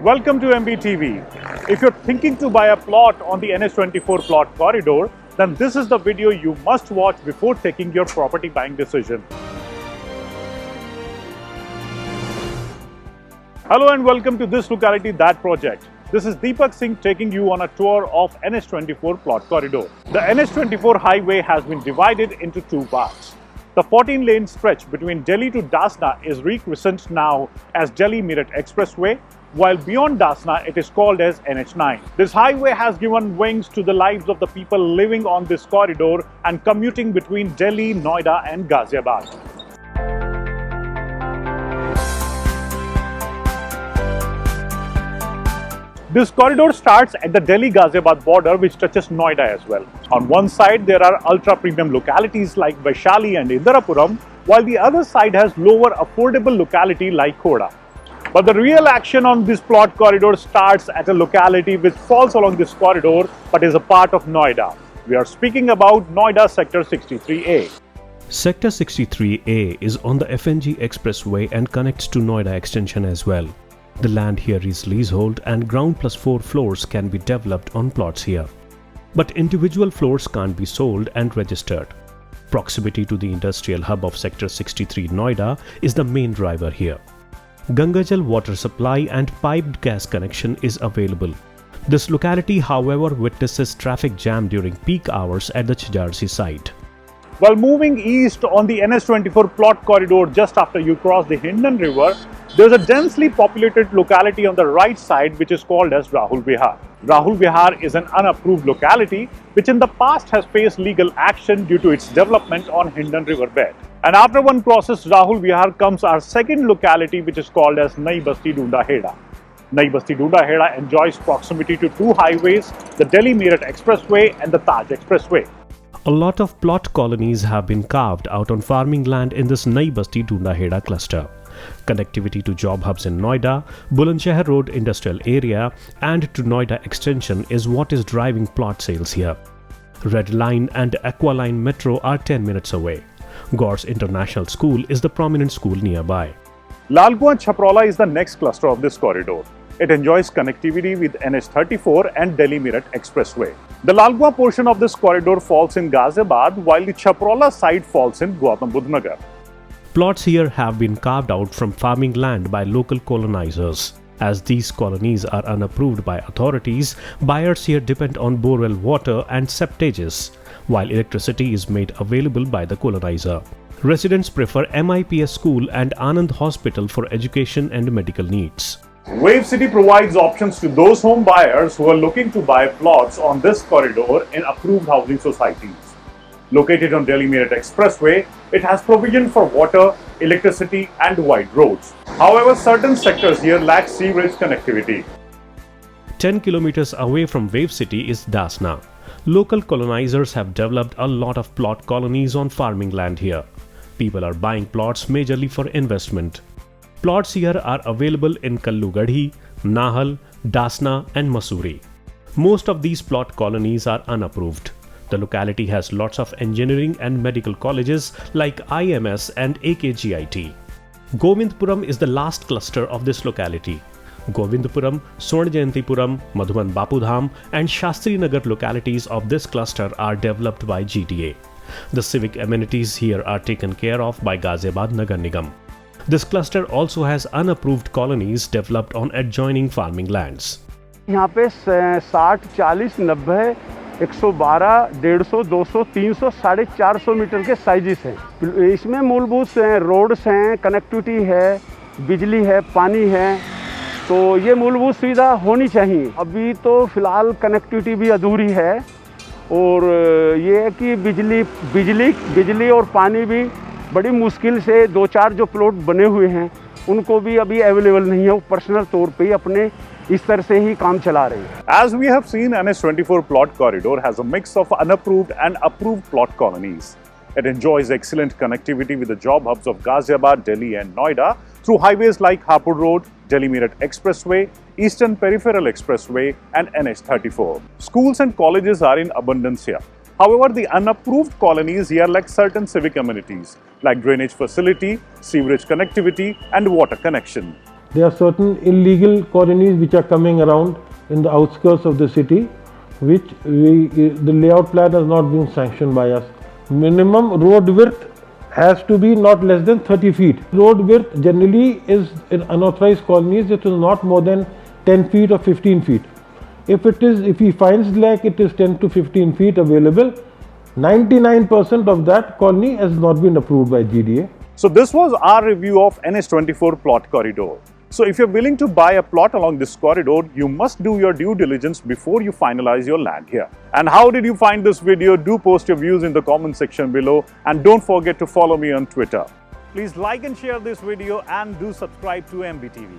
Welcome to MBTV. If you're thinking to buy a plot on the NH24 plot corridor, then this is the video you must watch before taking your property buying decision. Hello and welcome to This Locality That Project. This is Deepak Singh taking you on a tour of NH24 plot corridor. The NH24 highway has been divided into two parts. The 14-lane stretch between Delhi to Dasna is rechristened now as Delhi-Meerut Expressway, while beyond Dasna it is called as NH9. This highway has given wings to the lives of the people living on this corridor and commuting between Delhi, Noida and Ghaziabad. This corridor starts at the Delhi-Ghaziabad border, which touches Noida as well. On one side, there are ultra-premium localities like Vaishali and Indirapuram, while the other side has lower affordable locality like Khoda. But the real action on this plot corridor starts at a locality which falls along this corridor but is a part of Noida. We are speaking about Noida Sector 63A. Sector 63A is on the FNG Expressway and connects to Noida Extension as well. The land here is leasehold and ground plus 4 floors can be developed on plots here. But individual floors can't be sold and registered. Proximity to the industrial hub of Sector 63 Noida is the main driver here. Gangajal water supply and piped gas connection is available. This locality, however, witnesses traffic jam during peak hours at the Chijarsi site. While moving east on the NH24 plot corridor just after you cross the Hindon River, there is a densely populated locality on the right side which is called as Rahul Vihar. Rahul Vihar is an unapproved locality which in the past has faced legal action due to its development on Hindon River bed. And after one crosses Rahul Vihar comes our second locality which is called as Nai Basti Dunda Heda. Nai Basti Dunda Heda enjoys proximity to two highways, the Delhi-Meerut Expressway and the Taj Expressway. A lot of plot colonies have been carved out on farming land in this Nai Basti Dunda Heda cluster. Connectivity to job hubs in Noida, Bulandshahr Road Industrial Area and to Noida Extension is what is driving plot sales here. Red Line and Aqua Line Metro are 10 minutes away. Gorse International School is the prominent school nearby. Lalgua Chaprola is the next cluster of this corridor. It enjoys connectivity with NH34 and Delhi-Meerut Expressway. The Lalgua portion of this corridor falls in Ghaziabad while the Chaprola side falls in Gautam Budh Nagar. Plots here have been carved out from farming land by local colonizers. As these colonies are unapproved by authorities, buyers here depend on borewell water and septages, while electricity is made available by the colonizer. Residents prefer MIPS school and Anand Hospital for education and medical needs. Wave City provides options to those home buyers who are looking to buy plots on this corridor in approved housing societies. Located on Delhi-Meerut Expressway, it has provision for water, electricity and wide roads. However, certain sectors here lack sewerage connectivity. 10 kilometers away from Wave City is Dasna. Local colonizers have developed a lot of plot colonies on farming land here. People are buying plots majorly for investment. Plots here are available in Kallugadhi, Nahal, Dasna and Masuri. Most of these plot colonies are unapproved. The locality has lots of engineering and medical colleges like IMS and AKGIT. Govindpuram is the last cluster of this locality. Govindpuram, Swarn Jayantipuram, Madhuban Bapudham and Shastri Nagar localities of this cluster are developed by GTA. The civic amenities here are taken care of by Ghaziabad Nagar Nigam. This cluster also has unapproved colonies developed on adjoining farming lands. यहाँ पे 60, 40, 90, 112, 150, 200, 300, 450 metre के sizes हैं। इसमें मूलभूत roads हैं, connectivity है, बिजली है, पानी है, तो ये मूलभूत सुविधा होनी चाहिए। अभी तो फिलहाल कनेक्टिविटी भी अधूरी है और ये है कि बिजली और पानी भी बड़ी मुश्किल से 2-4 जो प्लॉट बने हुए हैं उनको भी अभी अवेलेबल नहीं है। वो पर्सनल तौर पे अपने इस तरह से ही काम चला रही है। As we have seen, NH24 plot corridor has a mix of unapproved and approved plot colonies. It enjoys excellent connectivity with the job hubs of Ghaziabad, Delhi and Noida through highways like Hapur Road, Delhi-Meerut Expressway, Eastern Peripheral Expressway and NH34. Schools and colleges are in abundance here. However, the unapproved colonies here lack certain civic amenities like drainage facility, sewerage connectivity and water connection. there are certain illegal colonies which are coming around in the outskirts of the city, which the layout plan has not been sanctioned by us. Minimum road width has to be not less than 30 feet. Road width generally is in unauthorized colonies, it is not more than 10 feet or 15 feet. If he finds like it is 10 to 15 feet available, 99% of that colony has not been approved by GDA. So this was our review of NH24 plot corridor. So if you're willing to buy a plot along this corridor, you must do your due diligence before you finalize your land here. And how did you find this video? Do post your views in the comment section below, and don't forget to follow me on Twitter. Please like and share this video and do subscribe to MBTV.